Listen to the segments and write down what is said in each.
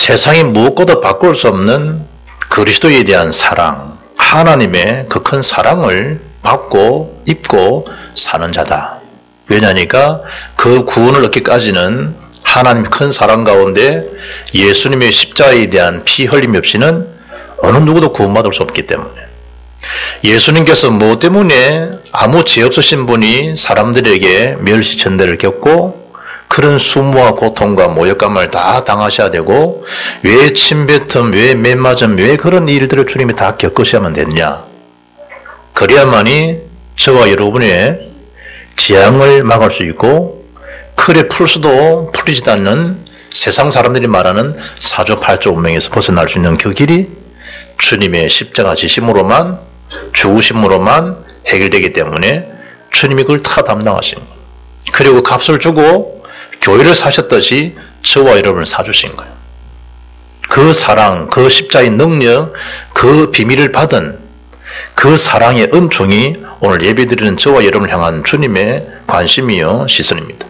세상이 무엇과도 바꿀 수 없는 그리스도에 대한 사랑, 하나님의 그 큰 사랑을 받고 입고 사는 자다. 왜냐니까 그 구원을 얻기까지는 하나님 큰 사랑 가운데 예수님의 십자가에 대한 피 흘림 없이는 어느 누구도 구원받을 수 없기 때문에, 예수님께서 무엇 때문에 아무 죄 없으신 분이 사람들에게 멸시천대를 겪고 그런 수모와 고통과 모욕감을 다 당하셔야 되고, 왜 침뱉음, 왜 맨맞음, 왜 그런 일들을 주님이 다 겪으셔야만 됐냐? 그래야만이 저와 여러분의 재앙을 막을 수 있고, 틀에 풀 수도 풀리지도 않는 세상 사람들이 말하는 사조팔조 운명에서 벗어날 수 있는 그 길이 주님의 십자가 지심으로만, 죽으심으로만 해결되기 때문에 주님이 그걸 다 담당하신 거예요. 그리고 값을 주고 교회를 사셨듯이 저와 여러분을 사주신 거예요. 그 사랑, 그 십자의 능력, 그 비밀을 받은 그 사랑의 은총이 오늘 예배드리는 저와 여러분을 향한 주님의 관심이요 시선입니다.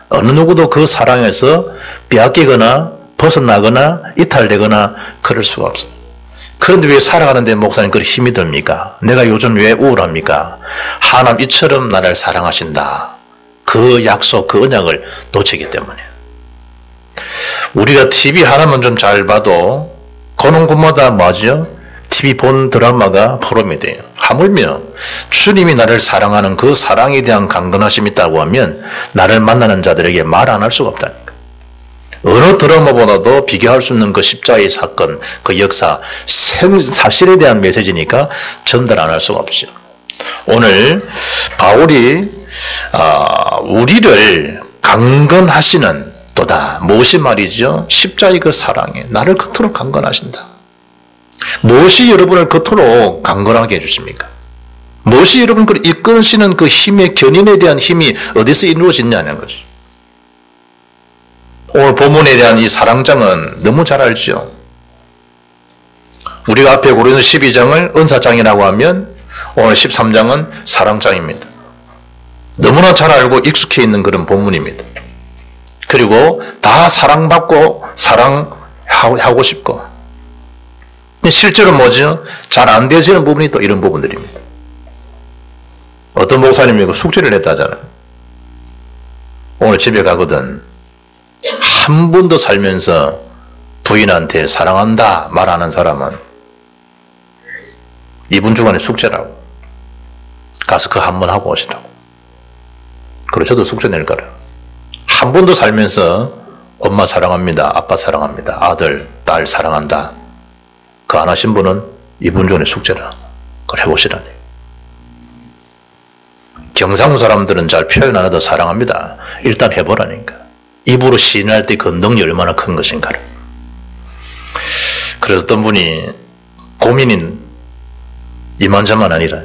어느 누구도 그 사랑에서 빼앗기거나 벗어나거나 이탈되거나 그럴 수가 없어요. 그런데 왜 살아가는데 목사님 그렇게 힘이 듭니까? 내가 요즘 왜 우울합니까? 하나님 이처럼 나를 사랑하신다. 그 약속, 그 언약을 놓치기 때문에. 우리가 TV 하나만 좀 잘 봐도 고농군마다 뭐죠? TV 본 드라마가 포럼이 돼요. 하물며 주님이 나를 사랑하는 그 사랑에 대한 강건하심이 있다고 하면 나를 만나는 자들에게 말 안 할 수가 없다니까. 어느 드라마보다도 비교할 수 없는 그 십자가의 사건, 그 역사, 사실에 대한 메시지니까 전달 안 할 수가 없죠. 오늘 바울이 우리를 강건하시는 또다. 무엇이 말이죠? 십자가의 그 사랑에 나를 그토록 강건하신다. 무엇이 여러분을 그토록 강건하게 해주십니까? 무엇이 여러분을 이끄시는 그 힘의 견인에 대한 힘이 어디서 이루어졌냐는 거죠. 오늘 본문에 대한 이 사랑장은 너무 잘 알죠. 우리가 앞에 고린도 12장을 은사장이라고 하면 오늘 13장은 사랑장입니다. 너무나 잘 알고 익숙해 있는 그런 본문입니다. 그리고 다 사랑받고 사랑하고 싶고, 실제로 뭐죠? 잘 안 되어지는 부분이 또 이런 부분들입니다. 어떤 목사님이 숙제를 냈다잖아요. 오늘 집에 가거든 한 번도 살면서 부인한테 사랑한다 말하는 사람은 이분 주간에 숙제라고. 가서 그 한 번 하고 오시라고. 그리고 저도 숙제 낼 거라. 한 번도 살면서 엄마 사랑합니다, 아빠 사랑합니다, 아들, 딸 사랑한다, 그 안 하신 분은 이분 중에 숙제라. 그걸 해보시라니. 경상도 사람들은 잘 표현 안 해도 사랑합니다. 일단 해보라니까. 입으로 시인할 때 그 능력이 얼마나 큰 것인가를. 그래서 어떤 분이 고민인 이만저만 아니라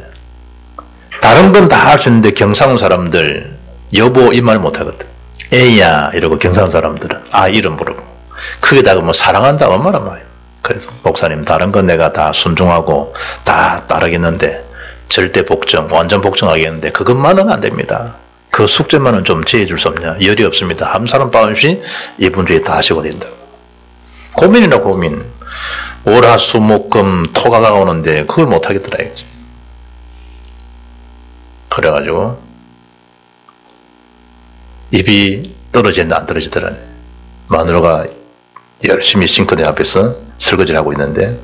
다른 건 다 할 수 있는데 경상도 사람들 여보 이 말 못하거든. 에이야 이러고 경상도 사람들은 이름 부르고 거기다가 뭐 사랑한다 얼마나 많아요. 그래서 목사님 다른 건 내가 다 순종하고 다 따르겠는데 절대 복종, 완전 복종하겠는데 그것만은 안 됩니다. 그 숙제만은 좀 지어줄 수 없냐? 열이 없습니다. 한 사람 빠짐없이 이분 주에 다 하시고 된다. 고민이나 고민. 월화수목금 토가가 오는데 그걸 못하겠더라 이거지. 그래가지고 입이 떨어진다 안 떨어지더라. 마누라가 열심히 싱크대 앞에서 설거지를 하고 있는데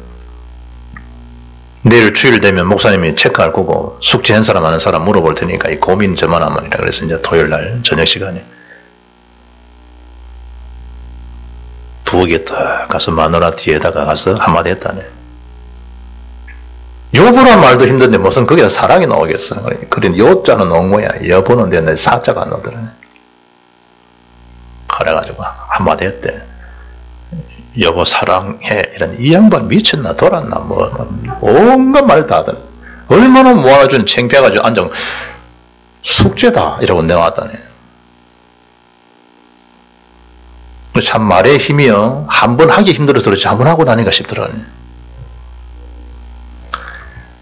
내일 주일 되면 목사님이 체크할 거고 숙제한 사람 아는 사람 물어볼 테니까 이 고민 저만 하면이라. 그래서 이제 토요일날 저녁 시간에 부엌에 딱 가서 마누라 뒤에다가 가서 한마디 했다네. 여보란 말도 힘든데 무슨 거기다 사랑이 나오겠어. 그래 여자는 나온 거야. 여보는 내 사자가 안 나오더라. 그래가지고 한마디 했대. 여보 사랑해. 이런 이 양반 미쳤나 돌았나 뭐 온갖 말 다 하더라. 얼마나 모아준 창피해가지고 앉아 숙제다 이러고 내왔다네. 참 말의 힘이요. 한 번 하기 힘들어서 그렇지 한 번 하고 나니까 쉽더라네.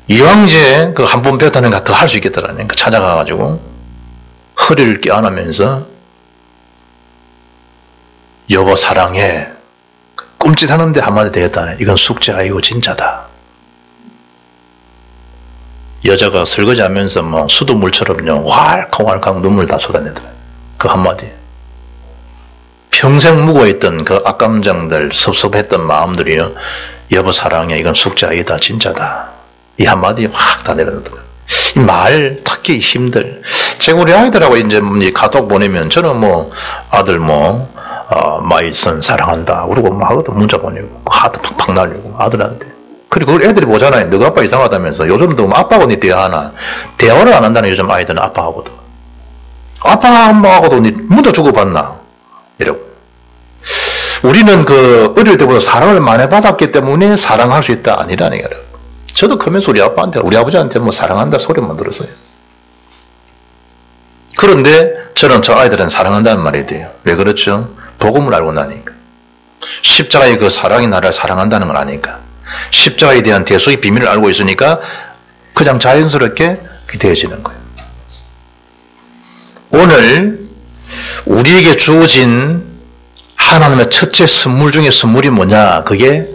이왕제 그 한 번 배웠다니까 더 할 수 있겠더라네. 그러니까 찾아가가지고 허리를 껴안으면서 여보 사랑해. 끔찍하는데 한마디 되었다네. 이건 숙제 아니고 진짜다. 여자가 설거지하면서 뭐 수돗물처럼요 왈칵왈칵 눈물 다 쏟아내더라. 그 한마디. 평생 묵어있던 그 악감정들, 섭섭했던 마음들이요, 여보 사랑해, 이건 숙제 아니다, 진짜다. 이 한마디 확 다 내려놓더라. 이 말 듣기 힘들. 제가 우리 아이들하고 이제 카톡 보내면 저는 뭐 아들 마이슨 사랑한다 그러고 막 하거든. 문자 보내고 하트 팍팍 날리고 아들한테. 그리고 우리 애들이 보잖아요. 너가 아빠 이상하다면서. 요즘도 아빠하고 니 대화하나. 대화를 안 한다는 요즘 아이들은 아빠하고도. 아빠하고도 니 문자 주고받나. 이러고. 우리는 그 어릴 때보다 사랑을 많이 받았기 때문에 사랑할 수 있다 아니라는 거예요. 저도 크면서 우리 아빠한테, 우리 아버지한테 뭐 사랑한다 소리만 들었어요. 그런데 저는 저 아이들은 사랑한다는 말이 돼요. 왜 그렇죠? 복음을 알고 나니까. 십자가의 그 사랑이 나를 사랑한다는 걸 아니까. 십자가에 대한 대속의 비밀을 알고 있으니까 그냥 자연스럽게 되어지는 거예요. 오늘 우리에게 주어진 하나님의 첫째 선물 중에 선물이 뭐냐? 그게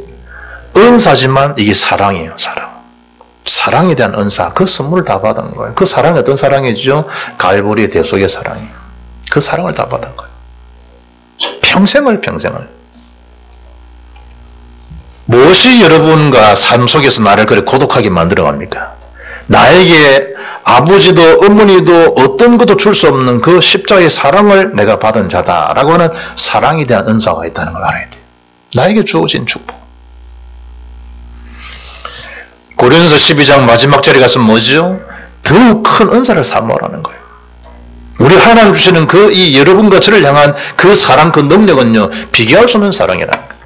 은사지만 이게 사랑이에요. 사랑. 사랑에 대한 은사. 그 선물을 다 받은 거예요. 그 사랑이 어떤 사랑이죠? 갈보리의 대속의 사랑이에요. 그 사랑을 다 받은 거예요. 평생을. 무엇이 여러분과 삶 속에서 나를 그렇게 고독하게 만들어갑니까? 나에게 아버지도 어머니도 어떤 것도 줄 수 없는 그 십자가의 사랑을 내가 받은 자다라고 하는 사랑에 대한 은사가 있다는 걸 알아야 돼요. 나에게 주어진 축복. 고린도서 12장 마지막 절에 가서 뭐죠? 더욱 큰 은사를 사모하라는 거예요. 우리 하나님 주시는 이 여러분과 저를 향한 그 사랑, 그 능력은요, 비교할 수 없는 사랑이라는 거예요.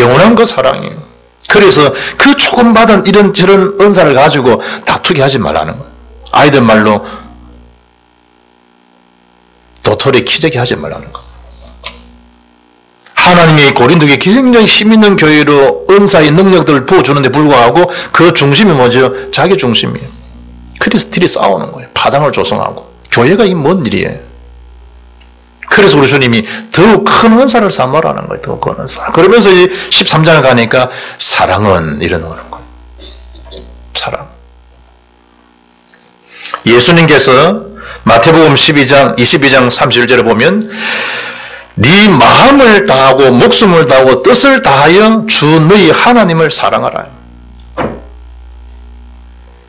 영원한 그 사랑이에요. 그래서 그 조금 받은 이런 은사를 가지고 다투게 하지 말라는 거예요. 아이들 말로 도토리 키재기 하지 말라는 거예요. 하나님이 고린도에 굉장히 힘있는 교회로 은사의 능력들을 부어주는데 불구하고 그 중심이 뭐죠? 자기 중심이에요. 그래서 둘이 싸우는 거예요. 파당을 조성하고. 교회가 이 뭔 일이에요. 그래서 우리 주님이 더욱 큰 은사를 삼으라는 거예요. 더욱 큰 은사. 그러면서 이 13장을 가니까 사랑은 이러는 거예요. 사랑. 예수님께서 마태복음 22장 31절에 보면 네 마음을 다하고 목숨을 다하고 뜻을 다하여 주 너희 하나님을 사랑하라.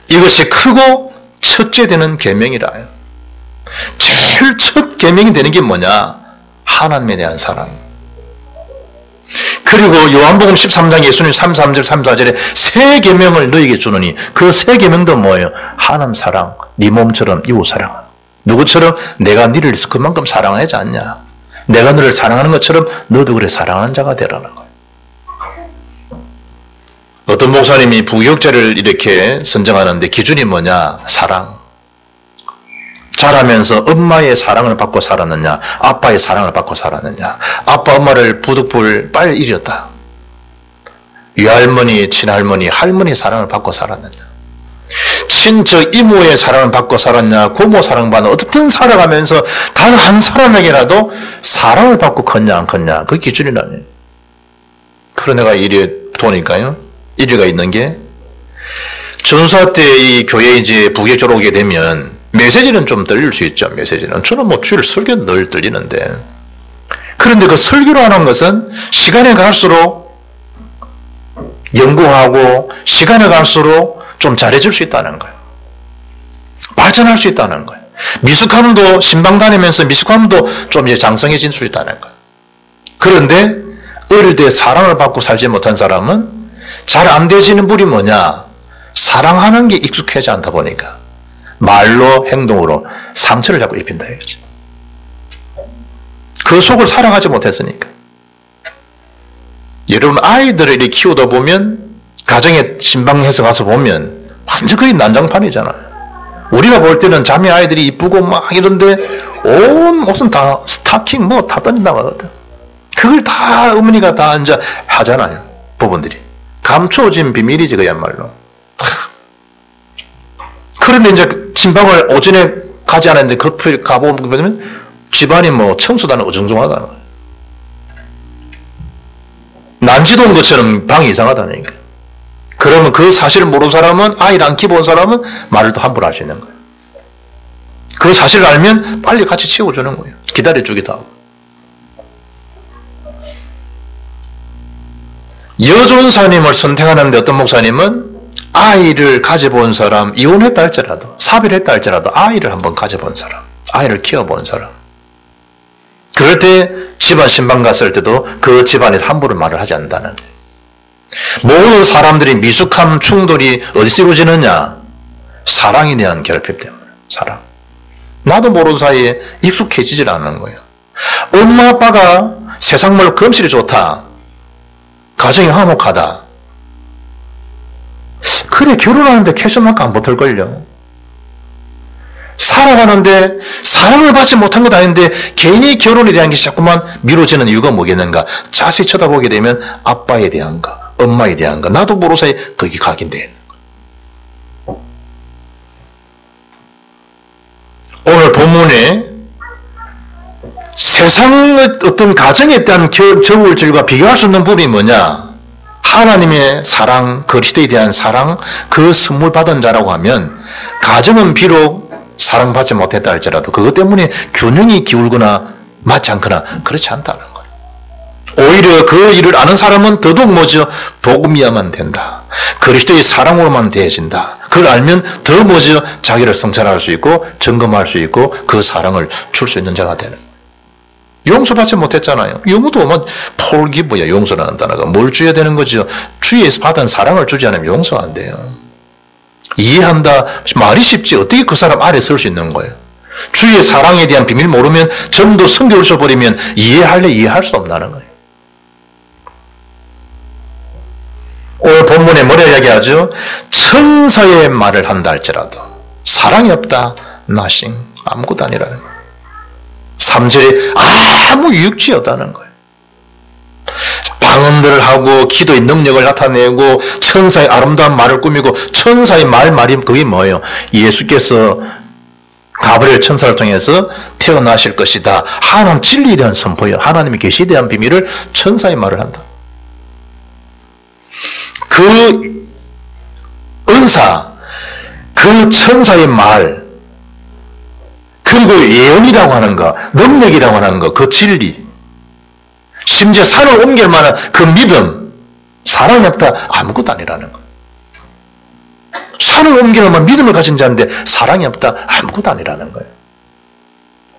이것이 크고 첫째 되는 계명이라. 제일 첫 계명이 되는 게 뭐냐? 하나님에 대한 사랑. 그리고 요한복음 13장 예수님 33절 34절에 새 계명을 너에게 주느니 그 새 계명도 뭐예요? 하나님 사랑, 네 몸처럼 이웃 사랑. 누구처럼? 내가 너를 그만큼 사랑하지 않냐? 내가 너를 사랑하는 것처럼 너도 그래 사랑하는 자가 되라는 거예요. 어떤 목사님이 부교육자를 이렇게 선정하는데 기준이 뭐냐? 사랑. 자라면서 엄마의 사랑을 받고 살았느냐, 아빠의 사랑을 받고 살았느냐, 아빠 엄마를 부득불 빨리 잃었다. 외할머니, 친할머니, 할머니의 사랑을 받고 살았느냐, 친척 이모의 사랑을 받고 살았냐, 고모 사랑받는 어떻든 살아가면서 단 한 사람에게라도 사랑을 받고 컸냐 안 컸냐, 그 기준이라니. 그런 애가 이래 보니까요, 일리가 있는 게 전사 때 이 교회 이제 부교육자로 오게 되면 메시지는 좀 들릴 수 있죠. 메시지는 저는 뭐 주일 설교는 늘 들리는데, 그런데 그 설교로 하는 것은 시간이 갈수록 연구하고 시간이 갈수록 좀 잘해질 수 있다는 거예요. 발전할 수 있다는 거예요. 미숙함도 신방 다니면서 미숙함도 좀 이제 장성해질 수 있다는 거예요. 그런데 어릴 때 사랑을 받고 살지 못한 사람은 잘 안 되지는 불이 뭐냐? 사랑하는 게 익숙하지 않다 보니까 말로 행동으로 상처를 자꾸 입힌다 이거지. 그 속을 살아가지 못했으니까. 여러분 아이들을 이렇게 키우다 보면 가정에 신방해서 가서 보면 완전 거의 난장판이잖아요. 우리가 볼 때는 자매 아이들이 이쁘고 막 이런데 온 옷은 다 스타킹 뭐 다 던진다거든. 그걸 다 어머니가 다 이제 하잖아요. 부분들이. 감춰진 비밀이지 그야말로. 그런데 이제 신방을 오전에 가지 않았는데 커플 가보면 집안이 뭐 청소다는 어정쩡하다는 거예요. 난지도 온 것처럼 방이 이상하다니까. 그러면 그 사실을 모르는 사람은, 아이를 안 키워본 사람은 말을 또 함부로 할 수 있는 거예요. 그 사실을 알면 빨리 같이 치워주는 거예요. 기다려주기도 하고. 여전사님을 선택하는데 어떤 목사님은 아이를 가져본 사람, 이혼했다 할지라도, 사별했다 할지라도 아이를 한번 가져본 사람, 아이를 키워본 사람. 그럴 때 집안 신방 갔을 때도 그 집안에 함부로 말을 하지 않는다는 거예요. 모든 사람들이 미숙함, 충돌이 어디서 이루어지느냐? 사랑에 대한 결핍 때문에. 사랑. 나도 모르는 사이에 익숙해지질 않는 거예요. 엄마 아빠가 세상 말로 금실이 좋다. 가정이 화목하다. 그래, 결혼하는데 캐셔만큼 안 붙을걸요. 살아가는데 사랑을 받지 못한 것 아닌데 괜히 결혼에 대한 게 자꾸만 미뤄지는 이유가 뭐겠는가? 자세히 쳐다보게 되면 아빠에 대한가, 엄마에 대한가, 나도 모르는 사이에 거기 각인되어 있는 거예요. 오늘 본문에 세상의 어떤 가정에 대한 저울질과 비교할 수 없는 부분이 뭐냐? 하나님의 사랑, 그리스도에 대한 사랑, 그 선물 받은 자라고 하면 가정은 비록 사랑받지 못했다 할지라도 그것 때문에 균형이 기울거나 맞지 않거나 그렇지 않다는 거예요. 오히려 그 일을 아는 사람은 더더욱 뭐죠? 복음이야만 된다. 그리스도의 사랑으로만 대해진다. 그걸 알면 더 뭐죠? 자기를 성찰할 수 있고 점검할 수 있고 그 사랑을 줄 수 있는 자가 되는 거예요. 용서받지 못했잖아요. 영어도 뭐 폴기 뭐야, 용서라는 단어가 뭘 줘야 되는 거죠? 주위에서 받은 사랑을 주지 않으면 용서 안 돼요. 이해한다. 말이 쉽지 어떻게 그 사람 아래 설 수 있는 거예요. 주위의 사랑에 대한 비밀 모르면 전부 성경을 써버리면 이해할 수 없다는 거예요. 오늘 본문에 뭐라 이야기하죠? 천사의 말을 한다 할지라도 사랑이 없다. nothing. 아무것도 아니라는 거예요. 3절에 아무 유익이 없다는 거예요. 방언들을 하고 기도의 능력을 나타내고 천사의 아름다운 말을 꾸미고 천사의 말이 그게 뭐예요? 예수께서 가브리엘 천사를 통해서 태어나실 것이다. 하나님 진리에 대한 선포예요. 하나님의 계시에 대한 비밀을 천사의 말을 한다. 그 은사, 그 천사의 말, 그리고 예언이라고 하는 거, 능력이라고 하는 거, 그 진리, 심지어 산을 옮길 만한 그 믿음, 사랑이 없다 아무것도 아니라는 거예요. 산을 옮길 만한 믿음을 가진 자인데 사랑이 없다 아무것도 아니라는 거예요.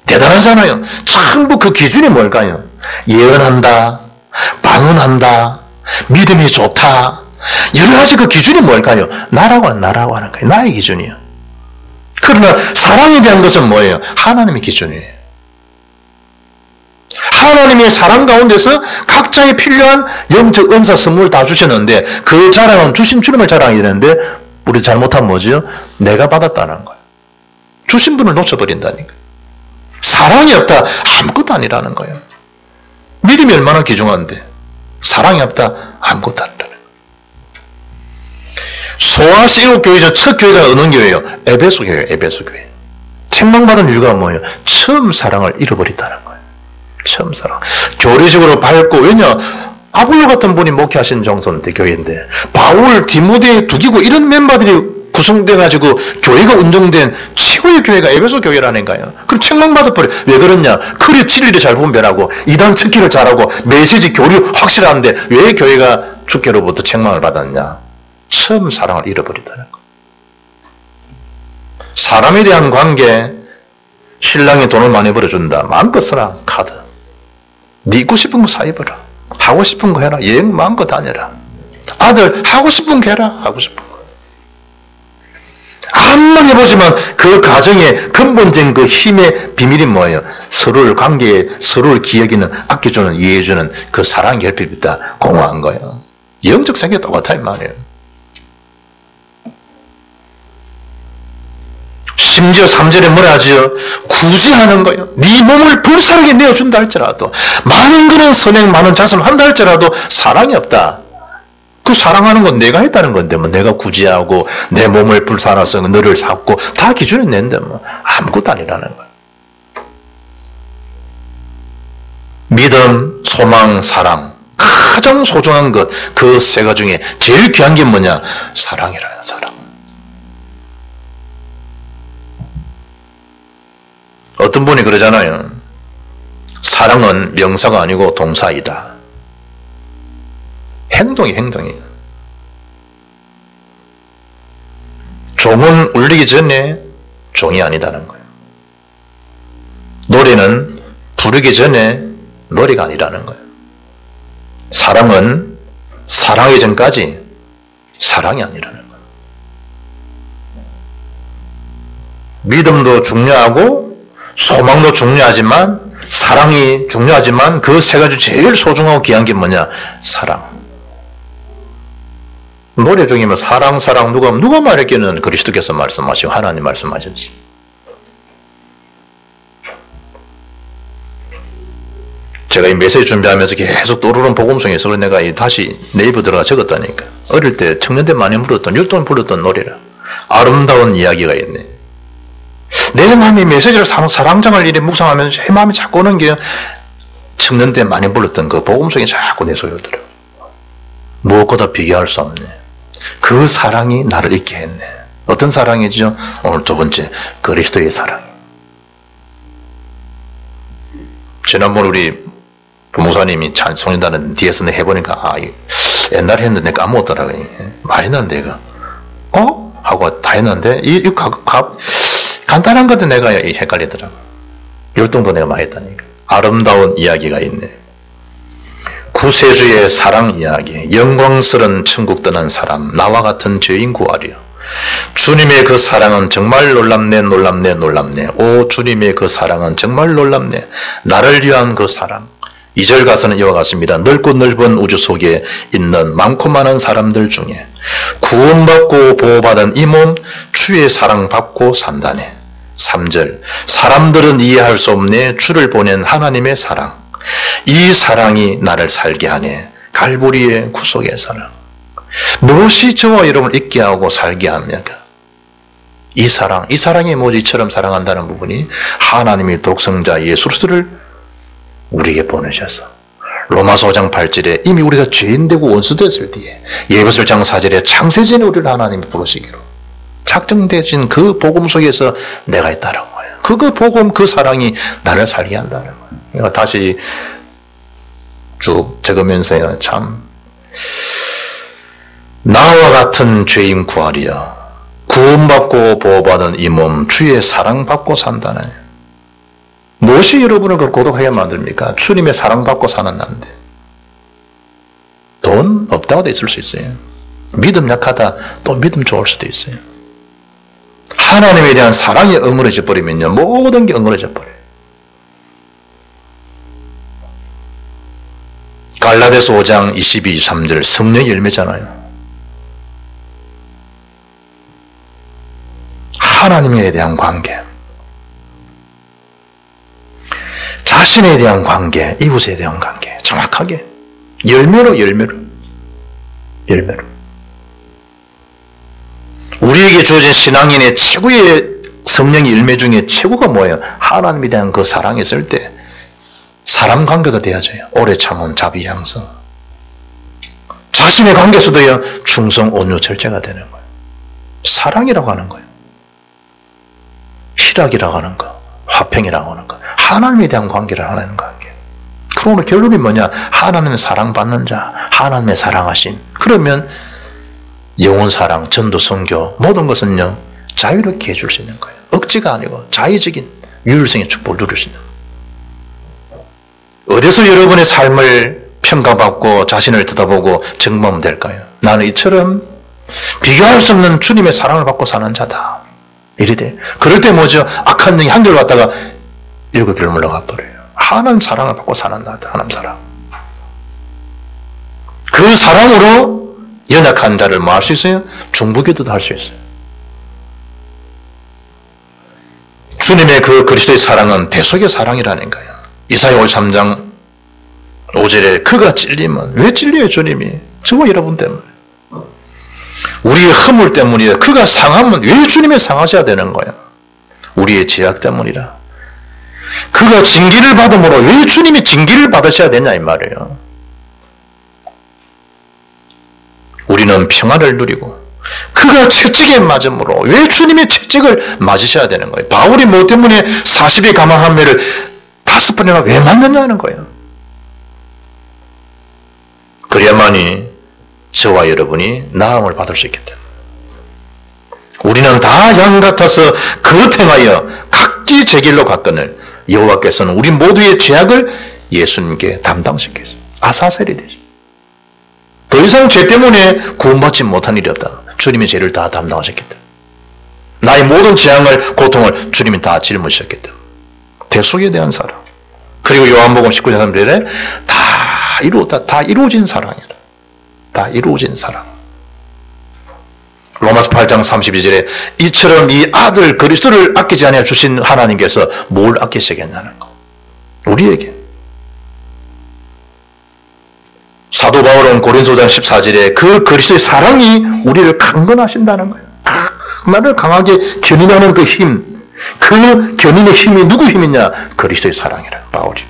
대단하잖아요. 전부 그 기준이 뭘까요? 예언한다, 방언한다, 믿음이 좋다, 여러 가지 그 기준이 뭘까요? 나라고 하는 거예요. 나의 기준이요. 그러나 사랑에 대한 것은 뭐예요? 하나님의 기준이에요. 하나님의 사랑 가운데서 각자에 필요한 영적 은사 선물을 다 주셨는데 그 자랑은 주신 주님을 자랑해야 되는데 우리 잘못하면 뭐죠? 내가 받았다는 거예요. 주신 분을 놓쳐버린다니까. 사랑이 없다 아무것도 아니라는 거예요. 믿음이 얼마나 귀중한데 사랑이 없다 아무것도 아니라는 거예요. 소아시 일곱 교회 중 첫 교회가 어느 교회예요? 에베소 교회예요. 에베소 교회. 책망받은 이유가 뭐예요? 처음 사랑을 잃어버렸다는 거예요. 처음 사랑. 교리적으로 밝고, 왜냐? 아볼로 같은 분이 목회하신 정선대 교회인데, 바울, 디모데, 두기고 이런 멤버들이 구성돼가지고 교회가 운영된 최고의 교회가 에베소 교회라니까요. 그럼 책망받아버려. 왜 그러냐? 그리 진리를 잘 분별하고, 이단 특기를 잘하고, 메시지 교류 확실한데, 왜 교회가 주께로부터 책망을 받았냐? 처음 사랑을 잃어버린다는 거예요. 사람에 대한 관계, 신랑이 돈을 많이 벌어준다. 마음껏 써라, 카드. 네 입고 싶은 거 사 입어라. 하고 싶은 거 해라. 여행 마음껏 다녀라. 아들, 하고 싶은 거 해라. 하고 싶은 거. 암만 해보지만 그 가정의 근본적인 그 힘의 비밀이 뭐예요? 서로를 관계에, 서로를 기여기는, 아껴주는, 이해해주는 그 사랑 결핍이 있다. 공허한 거예요. 영적 세계가 똑같아, 이 말이에요. 심지어 3절에 뭐라 하지요? 굳이 하는 거예요. 네 몸을 불사르게 내어준다 할지라도, 많은 그런 선행, 많은 자선을 한다 할지라도 사랑이 없다. 그 사랑하는 건 내가 했다는 건데, 뭐 내가 굳이 하고, 내 몸을 불살아서 너를 샀고, 다 기준이 낸데, 뭐, 아무것도 아니라는 거예요. 믿음, 소망, 사랑. 가장 소중한 것, 그 세 가지 중에 제일 귀한 게 뭐냐? 사랑이라요, 사랑. 어떤 분이 그러잖아요. 사랑은 명사가 아니고 동사이다. 행동이에요. 종은 울리기 전에 종이 아니다는 거예요. 노래는 부르기 전에 노래가 아니라는 거예요. 사랑은 사랑하기 전까지 사랑이 아니라는 거예요. 믿음도 중요하고 소망도 중요하지만 사랑이 중요하지만 그 세 가지 제일 소중하고 귀한 게 뭐냐? 사랑. 노래 중에 사랑 누가 말했기는 그리스도께서 말씀하시고 하나님 말씀하셨지. 제가 이 메시지 준비하면서 계속 떠오르는 복음성에서 내가 다시 네이버 들어가 적었다니까. 어릴 때 청년대 많이 불렀던 율동 불렀던 노래라. 아름다운 이야기가 있네. 내 마음이 메시지를 사랑장을 이래 묵상하면서 제 마음이 자꾸 오는 게 청년대 많이 불렀던 그 복음성이 자꾸 내 속에 들어. 무엇보다 비교할 수 없네. 그 사랑이 나를 있게 했네. 어떤 사랑이죠? 오늘 두 번째, 그리스도의 사랑. 지난번 우리 부목사님이 찬송인다는 뒤에서 해보니까 옛날에 했는데 까먹었더라고요. 많이 났는데 이거 하고 다 했는데 간단한 것도 내가 헷갈리더라고. 율동도 내가 많이 했다니까. 아름다운 이야기가 있네. 구세주의 사랑 이야기, 영광스런 천국 떠난 사람, 나와 같은 죄인 구하리요. 주님의 그 사랑은 정말 놀랍네. 오 주님의 그 사랑은 정말 놀랍네. 나를 위한 그 사랑. 2절 가서는 이와 같습니다. 넓고 넓은 우주 속에 있는 많고 많은 사람들 중에 구원받고 보호받은 이 몸 주의 사랑받고 산다네. 3절 사람들은 이해할 수 없네. 주를 보낸 하나님의 사랑. 이 사랑이 나를 살게 하네. 갈보리의 구속의 사랑. 무엇이 저와 여러분을 있게 하고 살게 합니까? 이 사랑이 뭐지? 이처럼 사랑한다는 부분이 하나님이 독생자 예수 그리스도를 우리에게 보내셔서 로마서 5장 8절에 이미 우리가 죄인되고 원수됐을 뒤에 예배설 장 4절에 창세전에 우리를 하나님이 부르시기로 작정되어진 그 복음 속에서 내가 있다는 거예요. 그 복음, 그 사랑이 나를 살게 한다는 거예요. 다시 쭉 적으면서 참 나와 같은 죄인 구하리여. 구원받고 보호받은 이 몸 주의 사랑받고 산다네. 무엇이 여러분을 고독하게 만듭니까? 주님의 사랑받고 사는 난데. 돈 없다고도 있을 수 있어요. 믿음 약하다 또 믿음 좋을 수도 있어요. 하나님에 대한 사랑이 엉그러져 버리면요 모든 게 엉그러져 버려요. 갈라디아서 5장 22, 23절 성령의 열매잖아요. 하나님에 대한 관계, 자신에 대한 관계, 이웃에 대한 관계 정확하게 열매로 우리에게 주어진 신앙인의 최고의 성령의 열매 중에 최고가 뭐예요? 하나님에 대한 그 사랑이 있을 때 사람 관계도 되어져요. 오래 참은 자비 양성. 자신의 관계에서도요 충성, 온유, 절제가 되는 거예요. 사랑이라고 하는 거예요. 희락이라고 하는 거, 화평이라고 하는 거, 하나님에 대한 관계를 하는 관계. 그러면 결론이 뭐냐? 하나님의 사랑받는 자, 하나님의 사랑하심. 그러면 영혼 사랑, 전도, 선교 모든 것은요 자유롭게 해줄 수 있는 거예요. 억지가 아니고 자의적인 유일성의 축복을 누릴 수 있는 거예요. 어디서 여러분의 삶을 평가받고 자신을 들여다보고 점검하면 될까요? 나는 이처럼 비교할 수 없는 주님의 사랑을 받고 사는 자다. 이래 돼. 그럴 때 뭐죠? 악한 영이 한결 왔다가 7개를 물러가 버려요. 하나님 사랑을 받고 사는 나다. 하나님 사랑. 그 사랑으로 연약한 자를 뭐 할 수 있어요? 중보기도도 할 수 있어요. 주님의 그 그리스도의 사랑은 대속의 사랑이라는 거예요. 이사야 53장 5절에 그가 찔리면 왜 찔려요 주님이? 저와 여러분 때문에. 우리의 허물 때문이라. 그가 상하면 왜 주님이 상하셔야 되는 거야? 우리의 죄악 때문이라. 그가 징계를 받음으로 왜 주님이 징계를 받으셔야 되냐 이 말이에요. 우리는 평안을 누리고 그가 채찍에 맞음으로 왜 주님의 채찍을 맞으셔야 되는 거예요? 바울이 뭐 때문에 40이 감한 함매를 5번이나 왜 맞느냐는 거예요. 그래야만이 저와 여러분이 나음을 받을 수 있겠다. 우리는 다 양 같아서 그것 행하여 각기 제 길로 갔거늘 여호와께서는 우리 모두의 죄악을 예수님께 담당시켰어요. 아사셀이 되죠. 더 이상 죄 때문에 구원받지 못한 일이 없다. 주님이 죄를 다 담당하셨겠다. 나의 모든 재앙을, 고통을 주님이 다 짊어지셨겠다. 대속에 대한 사랑. 그리고 요한복음 19장 3절에 다 이루었다. 다 이루어진 사랑이라. 다 이루어진 사랑. 로마서 8장 32절에 이처럼 이 아들 그리스도를 아끼지 아니하 주신 하나님께서 뭘 아끼시겠냐는 거. 우리에게. 사도 바울은 고린도전 14절에 그 그리스도의 사랑이 우리를 강건하신다는 거예요. 나를 강하게 견인하는 그 힘, 그 견인의 힘이 누구 힘이냐? 그리스도의 사랑이라. 바울이.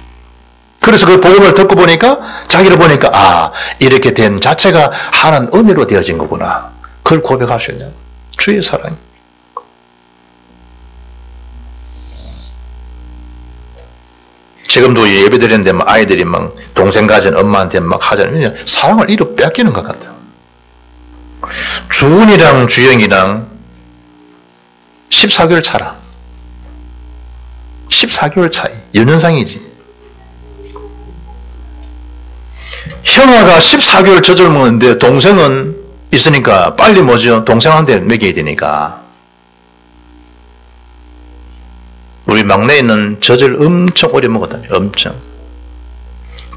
그래서 그 복음을 듣고 보니까 자기를 보니까 이렇게 된 자체가 하나님 은혜로 되어진 거구나. 그걸 고백하셨냐? 주의 사랑. 지금도 예배 드리는데 막 아이들이 막 동생 가진 엄마한테 막 하잖아요. 사랑을 이로 뺏기는 것 같아요. 주은이랑 주영이랑 14개월 차라. 14개월 차이. 연년상이지. 형아가 14개월 젖을 먹는데 동생은 있으니까 빨리 뭐죠? 동생한테 먹여야 되니까. 우리 막내는 젖을 엄청 오래 먹었다니. 엄청.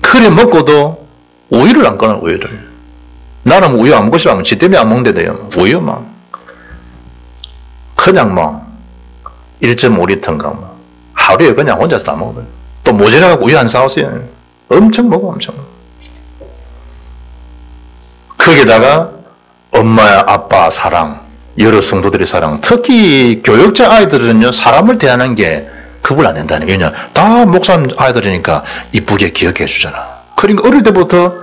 그래 먹고도 우유를 안 끊어. 우유를. 나는 우유 안 먹고 싶으면 지 때문에 안 먹는데요. 우유만. 그냥 뭐 1.5리터인가 뭐 하루에 그냥 혼자서 다 먹어요. 또 모자라고 우유 안 사오세요. 엄청 먹어. 엄청. 거기다가 엄마, 아빠 사랑, 여러 성도들의 사랑, 특히 교육자 아이들은요, 사람을 대하는 게 겁을 안 낸다는 게, 왜냐, 다 목사님 아이들이니까 이쁘게 기억해 주잖아. 그러니까 어릴 때부터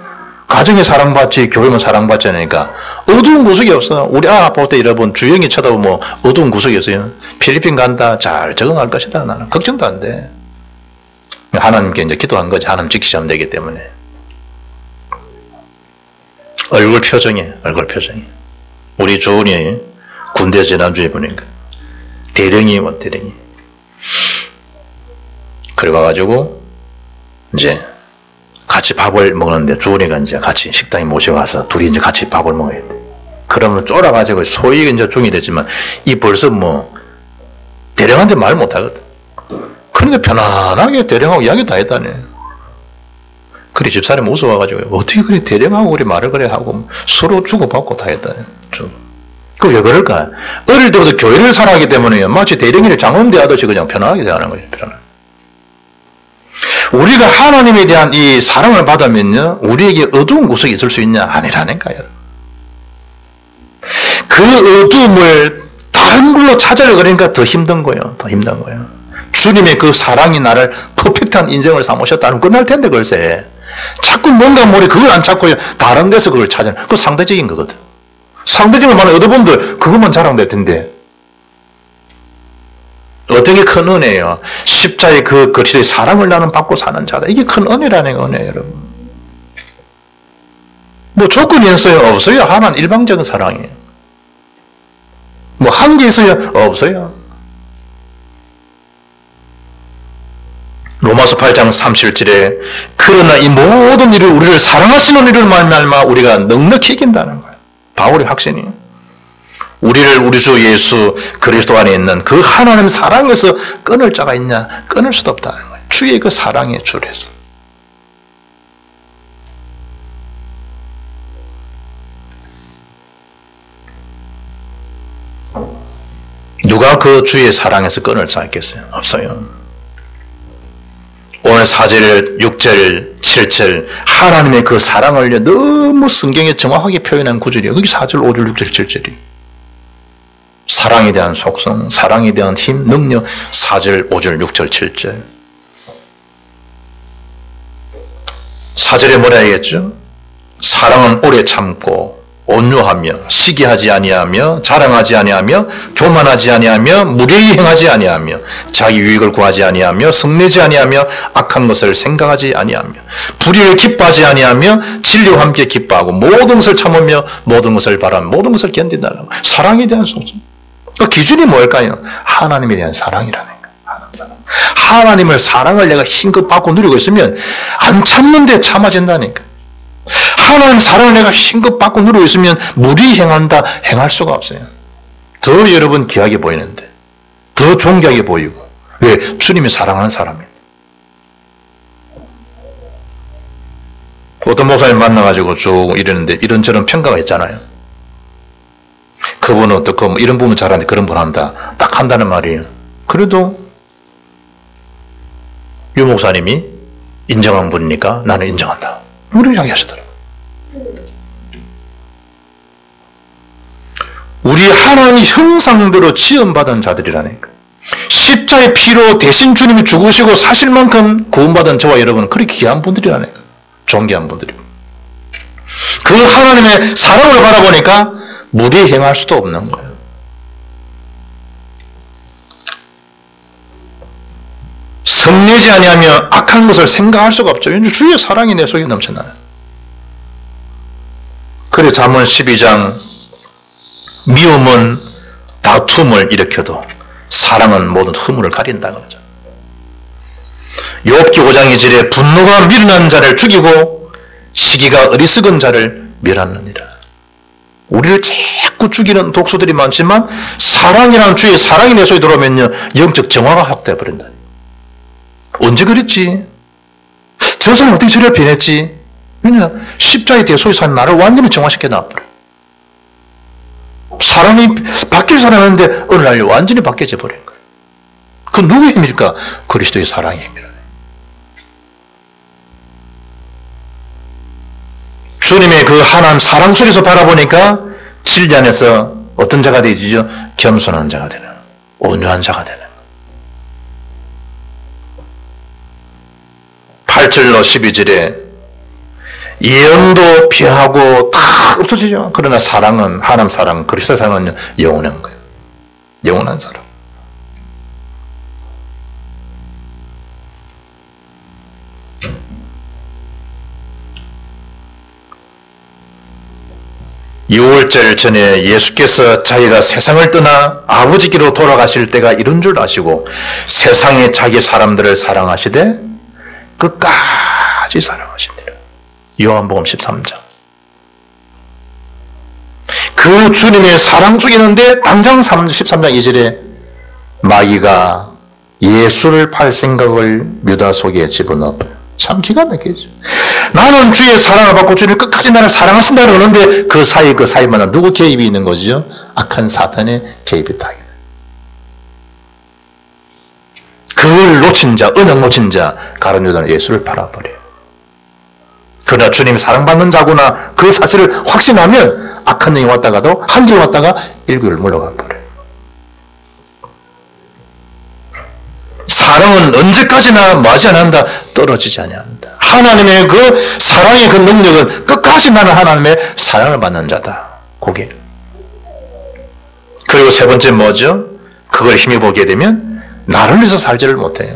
가정에 사랑받지, 교육은 사랑받지 않으니까 어두운 구석이 없어. 우리 아빠 볼 때 여러분, 주영이 쳐다보면 어두운 구석이 없어요. 필리핀 간다, 잘 적응할 것이다. 나는 걱정도 안 돼. 하나님께 이제 기도한 거지. 하나님 지키시면 되기 때문에. 얼굴 표정이. 우리 주은이 군대 지난주에 보니까 대령이 뭐 대령이. 그래 가지고 이제 같이 밥을 먹는데 주은이가 이제 같이 식당에 모셔가서 둘이 이제 같이 밥을 먹어야 돼. 그러면 쫄아가지고 소위 이제 중이 됐지만 이 벌써 뭐 대령한테 말 못하거든. 그러니까 편안하게 대령하고 이야기 다 했다네. 그래 집사람이 무서워가지고 어떻게 그래 대령하고 그래 말을 그래 하고 서로 주고받고 다 했다. 그 왜 그럴까? 어릴 때부터 교회를 살아가기 때문에 마치 대령이를 장원대 하듯이 그냥 편안하게 대하는 거예요. 편안하게. 우리가 하나님에 대한 이 사랑을 받으면요, 우리에게 어두운 구석이 있을 수 있냐? 아니라니까요. 그 어두움을 다른 걸로 찾아려 그러니까 더 힘든 거예요. 더 힘든 거예요. 주님의 그 사랑이 나를 퍼펙트한 인생을 삼으셨다면 끝날 텐데 글쎄. 자꾸 뭔가 모르게 그걸 안 찾고 다른 데서 그걸 찾아요. 그거 상대적인 거거든. 상대적인 많은 얻어본들 그것만 자랑될 텐데. 어떤 게 큰 은혜예요. 십자의 그 그리스도의 사랑을 나는 받고 사는 자다. 이게 큰 은혜라는 거 은혜 여러분. 뭐 조건이 있어요? 없어요. 하나는 일방적인 사랑이에요. 뭐 한계 있어요? 없어요. 로마서 8장 37절에 그러나 이 모든 일을 우리를 사랑하시는 이를 말미암아 우리가 넉넉히 이긴다는 거예요. 바울의 확신이에요. 우리를 우리 주 예수 그리스도 안에 있는 그 하나님 사랑에서 끊을 자가 있냐? 끊을 수도 없다는 거예요. 주의 그 사랑의 줄에서. 누가 그 주의 사랑에서 끊을 자 있겠어요? 없어요. 오늘 4절, 6절, 7절 하나님의 그 사랑을 너무 성경에 정확하게 표현한 구절이에요. 그게 4절, 5절, 6절, 7절이. 사랑에 대한 속성, 사랑에 대한 힘, 능력 4절, 5절, 6절, 7절. 4절에 뭐라 했죠? 사랑은 오래 참고 온유하며 시기하지 아니하며 자랑하지 아니하며 교만하지 아니하며 무례히 행하지 아니하며 자기 유익을 구하지 아니하며 성내지 아니하며 악한 것을 생각하지 아니하며 불의를 기뻐하지 아니하며 진리와 함께 기뻐하고 모든 것을 참으며 모든 것을 바라며 모든 것을 견딘다는 거예요. 사랑에 대한 속성. 그 기준이 뭘까요? 하나님에 대한 사랑이라는 거예요. 하나님을 사랑을 내가 힘껏 받고 누리고 있으면 안 참는데 참아진다니까. 하나님 사랑을 내가 힘껏 받고 누리고 있으면 무리 행한다, 행할 수가 없어요. 더 여러분 귀하게 보이는데, 더 존귀하게 보이고. 왜? 주님이 사랑하는 사람이에요. 어떤 목사님 만나가지고 쭉 이랬는데 이런저런 평가가 있잖아요. 그분은 어떻고 뭐 이런 부분 잘하는데 그런 분 한다. 딱 한다는 말이에요. 그래도 유 목사님이 인정한 분이니까 나는 인정한다. 우리 이야기하시더라고요. 우리 하나님 형상대로 지음받은 자들이라니까. 십자의 피로 대신 주님이 죽으시고 사실 만큼 구원받은 저와 여러분은 그렇게 귀한 분들이라니까. 존귀한 분들이고. 그 하나님의 사랑을 바라보니까 무리에 행할 수도 없는 거예요. 성내지 아니하며 악한 것을 생각할 수가 없죠. 왠지 주의 사랑이 내 속에 넘쳐나요. 그래서 잠언 12장 미움은 다툼을 일으켜도 사랑은 모든 허물을 가린다 그러죠. 욥기 5장 2절에 분노가 미련한 자를 죽이고 시기가 어리석은 자를 멸하느니라. 우리를 자꾸 죽이는 독소들이 많지만 사랑이라는 주의 사랑이 내 속에 들어오면요 영적 정화가 확대해 버린다. 언제 그랬지? 저 사람 어떻게 저래 변했지? 왜냐? 십자가의 대속에서 나를 완전히 정화시켜 놔버려. 사람이 바뀔 사람인데 어느 날 완전히 바뀌어져 버린 거예요. 그 누구의 힘일까? 그리스도의 사랑의 힘이라네. 주님의 그 하나님 사랑 속에서 바라보니까 진리 안에서 어떤 자가 되지죠? 겸손한 자가 되는, 온유한 자가 되는. 8절로 12절에 예언도 피하고 다 없어지죠. 그러나 사랑은, 하나님 사랑, 그리스도 사랑은 영원한 거예요. 영원한 사랑. 유월절 전에 예수께서 자기가 세상을 떠나 아버지께로 돌아가실 때가 이런 줄 아시고 세상에 자기 사람들을 사랑하시되 끝까지 사랑하십니다. 요한복음 13장. 그 주님의 사랑 속에 있는데 당장 13장 2절에 마귀가 예수를 팔 생각을 유다 속에 집어넣어요. 참 기가 막히죠. 나는 주의 사랑을 받고 주님 끝까지 나를 사랑하신다 그러는데 그 사이마다 누구 개입이 있는 거죠? 악한 사탄의 개입이 다 있는. 그걸 놓친 자, 언약 놓친 자, 가룟 유다는 예수를 팔아버려요. 그러나 주님이 사랑받는 자구나 그 사실을 확신하면 악한 영이 왔다가도 한 길 왔다가 일교를 물러가 버려요. 사랑은 언제까지나 마지 않는다, 떨어지지 아니한다. 하나님의 그 사랑의 그 능력은 끝까지 나는 하나님의 사랑을 받는 자다. 그게. 그리고 세 번째 뭐죠? 그걸 힘입어보게 되면 나를 위해서 살지를 못해요.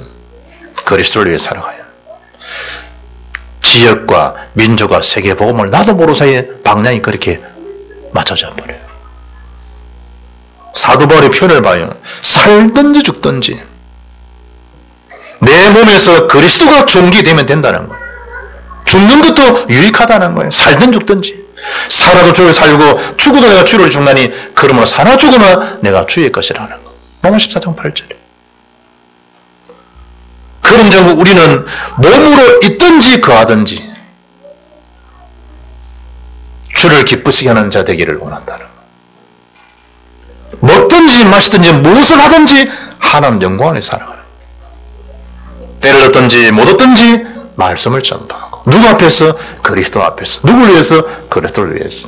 그리스도를 위해 살아가요. 지역과 민족과 세계 복음을 나도 모르는 사이에 방향이 그렇게 맞춰져 버려요. 사도 바울의 표현을 봐요. 살든지 죽든지 내 몸에서 그리스도가 존귀되면 된다는 거예요. 죽는 것도 유익하다는 거예요. 살든 죽든지. 살아도 주를 살고 죽어도 내가 주를 죽나니 그러므로 사나 죽으나 내가 주의 것이라는 거. 로마 14장 8절에. 그런 점 우리는 몸으로 있든지 거하든지 주를 기쁘시게 하는 자 되기를 원한다는 거. 먹든지 마시든지 무엇을 하든지 하나님 영광 안에 살아가는 거. 때를 얻든지 못 얻든지 말씀을 전파하고 누구 앞에서? 그리스도 앞에서. 누구를 위해서? 그리스도를 위해서.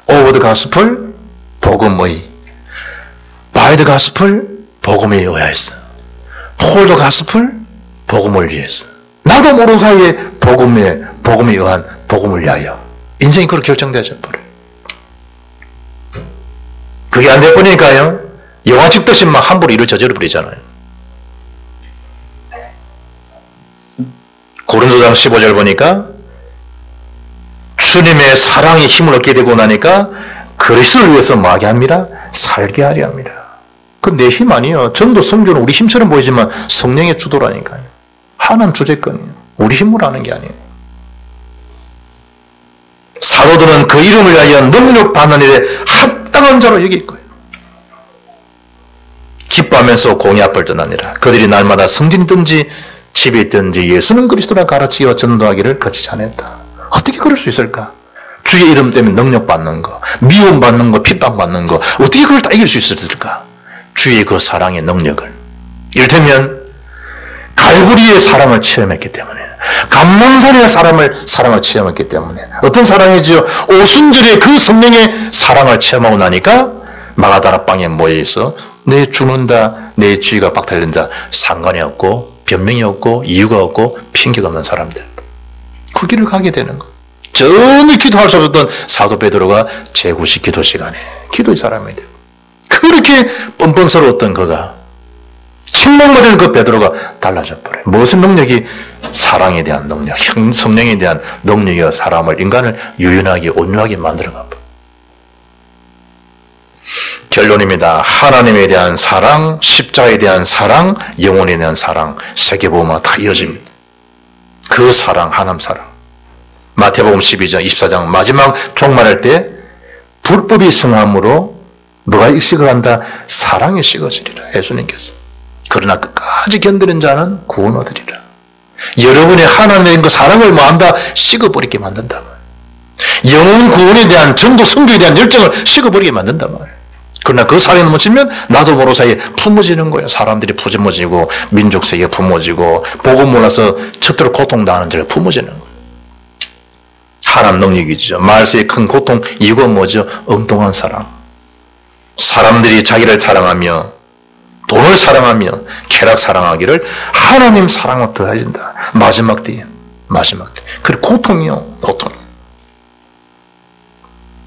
Over the gospel, 복음의. By the gospel, 복음에 의하여서. For the gospel, 복음을 위해서. 나도 모르는 사이에 복음에 의한 복음을 위하여. 인생이 그렇게 결정되어져 버려요. 그게 안 돼버리니까요. 영화 찍듯이 막 함부로 일을 저질러 버리잖아요. 고린도장 15절 보니까 주님의 사랑이 힘을 얻게 되고 나니까 그리스도를 위해서 뭐하게 합니다? 살게 하려 합니다. 그 내 힘 아니에요. 전도 성교는 우리 힘처럼 보이지만 성령의 주도라니까요. 하나님 주재권이에요. 우리 힘으로 하는 게 아니에요. 사도들은 그 이름을 위하여 능력 받는 일에 합당한 자로 여길 거예요. 기뻐하면서 공의 앞을 떠나니라. 그들이 날마다 성전이든지 집에 있든지 예수는 그리스도라 가르치어 전도하기를 거치지 않았다. 어떻게 그럴 수 있을까? 주의 이름 때문에 능력 받는 거, 미움 받는 거, 핍박 받는 거, 어떻게 그걸 다 이길 수 있을까? 주의 그 사랑의 능력을. 이를테면 갈보리의 사랑을 체험했기 때문에, 감람산의 사랑을 체험했기 때문에, 어떤 사랑이지요? 오순절에 그 성령의 사랑을 체험하고 나니까 마가다라 방에 모여있어 내 죽는다, 내 주의가 박탈된다, 상관이 없고 변명이 없고 이유가 없고 핑계가 없는 사람들, 그 길을 가게 되는 거. 전혀 기도할 수 없었던 사도 베드로가 제9시 기도 시간에 기도의 사람이 되고, 그렇게 뻔뻔스러웠던 그가 침묵맞은 그 베드로가 달라져 버려요. 무슨 능력이? 사랑에 대한 능력, 성령에 대한 능력이여 사람을, 인간을 유연하게 온유하게 만들어가 버려요. 결론입니다. 하나님에 대한 사랑, 십자가에 대한 사랑, 영혼에 대한 사랑, 세계복음화 다 이어집니다. 그 사랑, 하나님 사랑. 마태복음 12장, 24장 마지막 종말할 때 불법이 승함으로 뭐가 식어간다? 사랑이 식어지리라. 예수님께서. 그러나 끝까지 견디는 자는 구원 얻으리라. 여러분의 하나님의 그 사랑을 뭐한다? 식어버리게 만든다. 영혼 구원에 대한 전도 선교에 대한 열정을 식어버리게 만든단 말이에요. 그러나 그 사랑이 넘어지면 나도 모르는 사이에 품어지는 거예요. 사람들이 품어지고 민족 세계가 품어지고 복음 몰라서 척도로 고통당하는 자가 품어지는 거예요. 하나님 능력이죠. 말세의 큰 고통, 이건 뭐죠? 엉뚱한 사랑. 사람들이 자기를 사랑하며 돈을 사랑하며 쾌락 사랑하기를 하나님 사랑을 더해진다. 마지막 때에. 그리고 고통이요. 고통.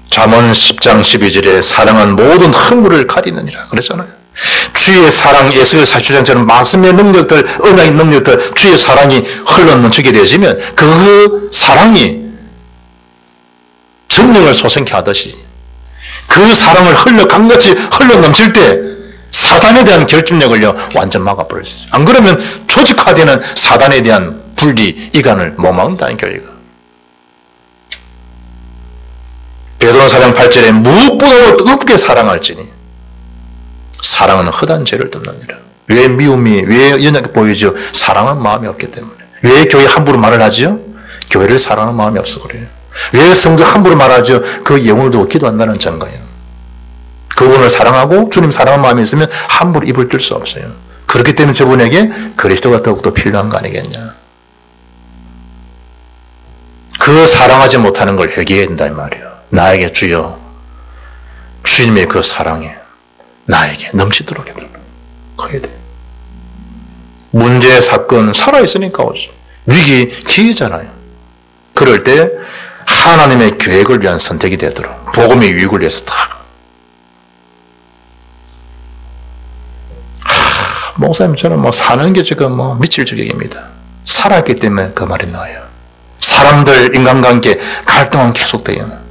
잠언 10장 12절에 사랑은 모든 흥물을 가리느니라 그랬잖아요. 주의 사랑, 에스겔 47장처럼 말씀의 능력들, 언약의 능력들, 주의 사랑이 흘러넘치게 되어지면 그 사랑이 전령을 솟게 하듯이 그 사랑을 강같이 흘러넘칠 때 사단에 대한 결집력을요 완전 막아버리죠. 안 그러면 조직화되는 사단에 대한 분리, 이간을 못 막는다는 교리가. 베드로 4장 8절에 무엇보다도 뜨겁게 사랑할지니 사랑은 헛한 죄를 덮느니라. 왜 미움이, 왜 연약해 보이죠? 사랑은 마음이 없기 때문에. 왜 교회 함부로 말을 하죠? 교회를 사랑하는 마음이 없어 그래요. 왜 성도 함부로 말하죠? 그 영혼을 두고 기도한다는 증거예요. 그분을 사랑하고 주님 사랑하는 마음이 있으면 함부로 입을 뜰 수 없어요. 그렇기 때문에 저분에게 그리스도가 더욱더 필요한 거 아니겠냐. 그 사랑하지 못하는 걸 회개해야 된다 이 말이에요. 나에게 주여, 주님의 그 사랑에 나에게 넘치도록 해야 돼. 문제, 사건 살아있으니까 오죠. 위기, 기회잖아요. 그럴 때 하나님의 계획을 위한 선택이 되도록 복음의 유익을 위해서 다. 목사님 저는 사는 게 지금 미칠 지경입니다. 살았기 때문에 그 말이 나와요. 사람들, 인간관계, 갈등은 계속돼요.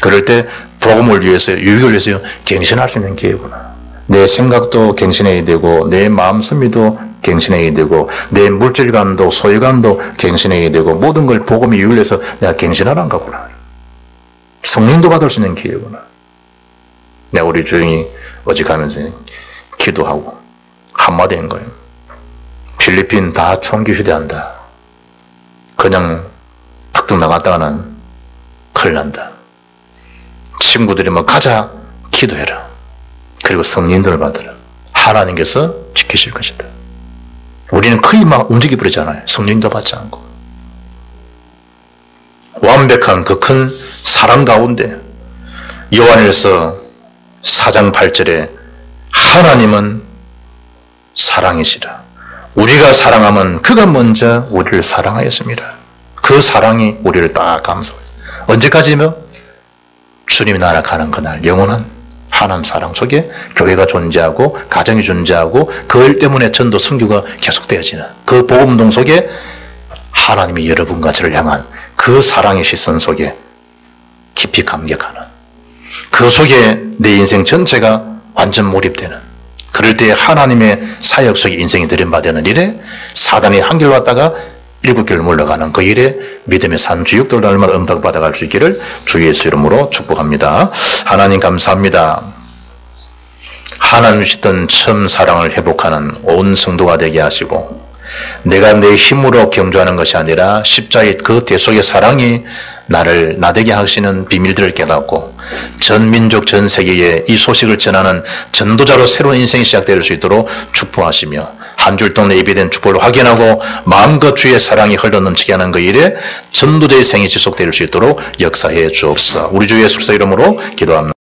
그럴 때 복음을 위해서, 유익을 위해서 갱신할 수 있는 기회구나. 내 생각도 갱신해야 되고, 내 마음씀이도 갱신해야 되고, 내 물질감도, 소유감도 갱신해야 되고, 모든 걸 복음의 유익을 위해서 내가 갱신하라는 거구나. 성령도 받을 수 있는 기회구나. 내가 우리 주영이 어제 가면서 기도하고 한마디 한 거예요. 필리핀 다 총기 휴대한다. 그냥 탁탁 나갔다가는 큰일 난다. 친구들이 가자, 기도해라. 그리고 성령들을 받으라. 하나님께서 지키실 것이다. 우리는 거의 움직여버리잖아요. 성령도 받지 않고. 완벽한 그 큰 사랑 가운데 요한일서 4장 8절에 하나님은 사랑이시라. 우리가 사랑하면 그가 먼저 우리를 사랑하였습니다. 그 사랑이 우리를 딱 감싸요. 언제까지며? 주님이 나라 가는 그날 영원한 하나님 사랑 속에 교회가 존재하고 가정이 존재하고 그 일 때문에 전도 선교가 계속되어지는 그 복음동 속에 하나님이 여러분과 저를 향한 그 사랑의 시선 속에 깊이 감격하는 그 속에 내 인생 전체가 완전 몰입되는 그럴 때 하나님의 사역 속에 인생이 들여받는 일에 사단이 한결 왔다가 7개월 물러가는 그 일에 믿음의 산 주역들 날마다 응답받아갈 수 있기를 주 예수 이름으로 축복합니다. 하나님 감사합니다. 하나님 주시던 처음 사랑을 회복하는 온 성도가 되게 하시고 내가 내 힘으로 경주하는 것이 아니라 십자가의 그 대속의 사랑이 나를 나되게 하시는 비밀들을 깨닫고 전 민족 전 세계에 이 소식을 전하는 전도자로 새로운 인생이 시작될 수 있도록 축복하시며 한 줄 동안 예배된 축복을 확인하고 마음껏 주의 사랑이 흘러넘치게 하는 그 일에 전도자의 생이 지속될 수 있도록 역사해 주옵소서. 우리 주 예수 그리스도 이름으로 기도합니다.